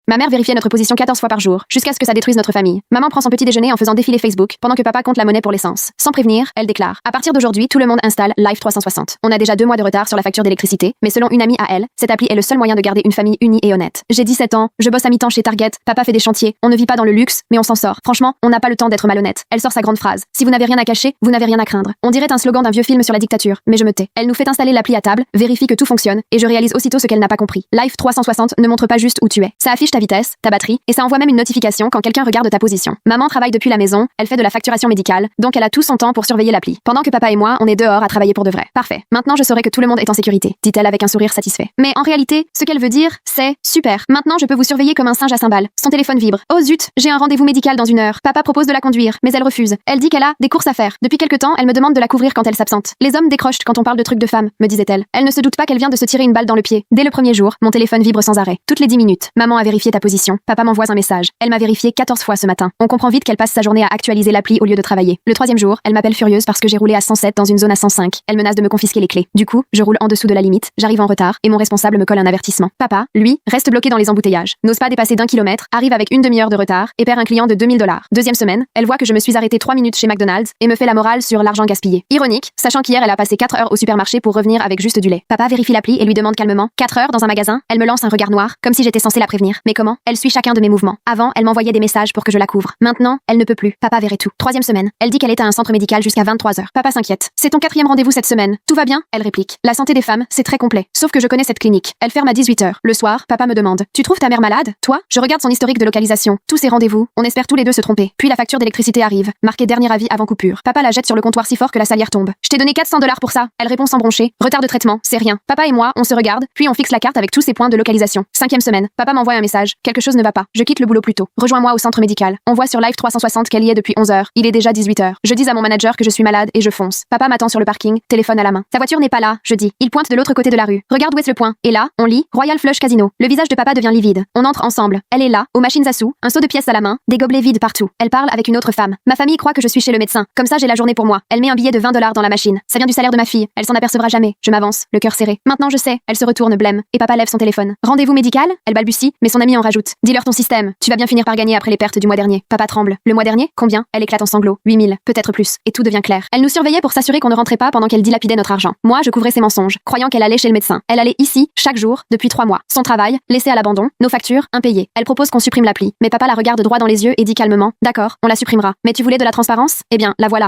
Ma mère vérifiait notre position 14 fois par jour, jusqu'à ce que ça détruise notre famille. Maman prend son petit déjeuner en faisant défiler Facebook, pendant que papa compte la monnaie pour l'essence. Sans prévenir, elle déclare: à partir d'aujourd'hui, tout le monde installe Live 360. On a déjà 2 mois de retard sur la facture d'électricité, mais selon une amie à elle, cette appli est le seul moyen de garder une famille unie et honnête. J'ai 17 ans, je bosse à mi-temps chez Target, papa fait des chantiers, on ne vit pas dans le luxe, mais on s'en sort. Franchement, on n'a pas le temps d'être malhonnête. Elle sort sa grande phrase: si vous n'avez rien à cacher, vous n'avez rien à craindre. On dirait un slogan d'un vieux film sur la dictature, mais je me tais. Elle nous fait installer l'appli à table, vérifie que tout fonctionne, et je réalise aussitôt ce qu'elle n'a pas compris. Live 360 ne montre pas juste où tu es. Ça affiche ta vitesse, ta batterie, et ça envoie même une notification quand quelqu'un regarde ta position. Maman travaille depuis la maison, elle fait de la facturation médicale, donc elle a tout son temps pour surveiller l'appli. Pendant que papa et moi, on est dehors à travailler pour de vrai. Parfait. Maintenant je saurai que tout le monde est en sécurité, dit-elle avec un sourire satisfait. Mais en réalité, ce qu'elle veut dire, c'est: super. Maintenant je peux vous surveiller comme un singe à cymbales. Son téléphone vibre. Oh zut, j'ai un rendez-vous médical dans 1 heure. Papa propose de la conduire, mais elle refuse. Elle dit qu'elle a des courses à faire. Depuis quelque temps, elle me demande de la couvrir quand elle s'absente. Les hommes décrochent quand on parle de trucs de femmes, me disait-elle. Elle ne se doute pas qu'elle vient de se tirer une balle dans le pied. Dès le premier jour, mon téléphone vibre sans arrêt. Toutes les 10 minutes. Maman a vérifié ta position. Papa m'envoie un message. Elle m'a vérifié 14 fois ce matin. On comprend vite qu'elle passe sa journée à actualiser l'appli au lieu de travailler. Le 3e jour, elle m'appelle furieuse parce que j'ai roulé à 107 dans une zone à 105. Elle menace de me confisquer les clés. Du coup, je roule en dessous de la limite, j'arrive en retard et mon responsable me colle un avertissement. Papa, lui, reste bloqué dans les embouteillages. N'ose pas dépasser d'1 kilomètre, arrive avec une demi-heure de retard et perd un client de $2000. 2e semaine, elle voit que je me suis arrêtée 3 minutes chez McDonald's et me fait la morale sur l'argent gaspillé. Ironique, sachant qu'hier elle a passé 4 heures au supermarché pour revenir avec juste du lait. Papa vérifie l'appli et lui demande calmement: 4 heures dans un magasin? Elle me lance un regard noir, comme si j'étais censée la prévenir. Mais comment? Elle suit chacun de mes mouvements. Avant, elle m'envoyait des messages pour que je la couvre. Maintenant, elle ne peut plus. Papa verrait tout. 3e semaine, elle dit qu'elle est à un centre médical jusqu'à 23 heures. Papa s'inquiète. C'est ton 4e rendez-vous cette semaine. Tout va bien? Elle réplique. La santé des femmes, c'est très complet. Sauf que je connais cette clinique. Elle ferme à 18 heures. Le soir, papa me demande: tu trouves ta mère malade? Toi? Je regarde son historique de localisation. Tous ses rendez-vous. On espère tous les deux se tromper. Puis la facture d'électricité arrive. Marqué dernier avis avant coupure. Papa la jette sur le comptoir si fort que la salière tombe. Je t'ai donné $400 pour ça. Elle répond sans broncher. Retard de traitement, c'est rien. Papa et moi, on se regarde, puis on fixe la carte avec tous ses points de localisation. 5e semaine. Papa m'envoie un message. Quelque chose ne va pas. Je quitte le boulot plus tôt. Rejoins-moi au centre médical. On voit sur Live 360 qu'elle y est depuis 11 heures. Il est déjà 18 heures. Je dis à mon manager que je suis malade et je fonce. Papa m'attend sur le parking, téléphone à la main. Ta voiture n'est pas là, je dis. Il pointe de l'autre côté de la rue. Regarde où est-ce le point. Et là, on lit Royal Flush Casino. Le visage de papa devient livide. On entre ensemble. Elle est là, aux machines à sous, un seau de pièces à la main, des gobelets vides partout. Elle parle avec une autre femme. Ma famille croit que je suis chez le médecin. Comme ça, j'ai la journée pour moi. Elle met un billet de $20 dans la machine. Ça vient du salaire de ma fille. Elle s'en apercevra jamais. Je m'avance, le cœur serré. Maintenant je sais. Elle se retourne, blême. Et papa lève son téléphone. Rendez-vous médical? Elle balbutie, mais son ami en rajoute. Dis-leur ton système. Tu vas bien finir par gagner après les pertes du mois dernier. Papa tremble. Le mois dernier? Combien? Elle éclate en sanglots. 8000, peut-être plus. Et tout devient clair. Elle nous surveillait pour s'assurer qu'on ne rentrait pas pendant qu'elle dilapidait notre argent. Moi, je couvrais ses mensonges, croyant qu'elle allait chez le médecin. Elle allait ici, chaque jour, depuis 3 mois. Son travail, laissé à l'abandon, nos factures, impayées. Elle propose qu'on supprime l'appli. Mais papa la regarde droit dans les yeux et dit calmement: d'accord, on la supprimera. Mais tu voulais de la transparence? Eh bien, la voilà.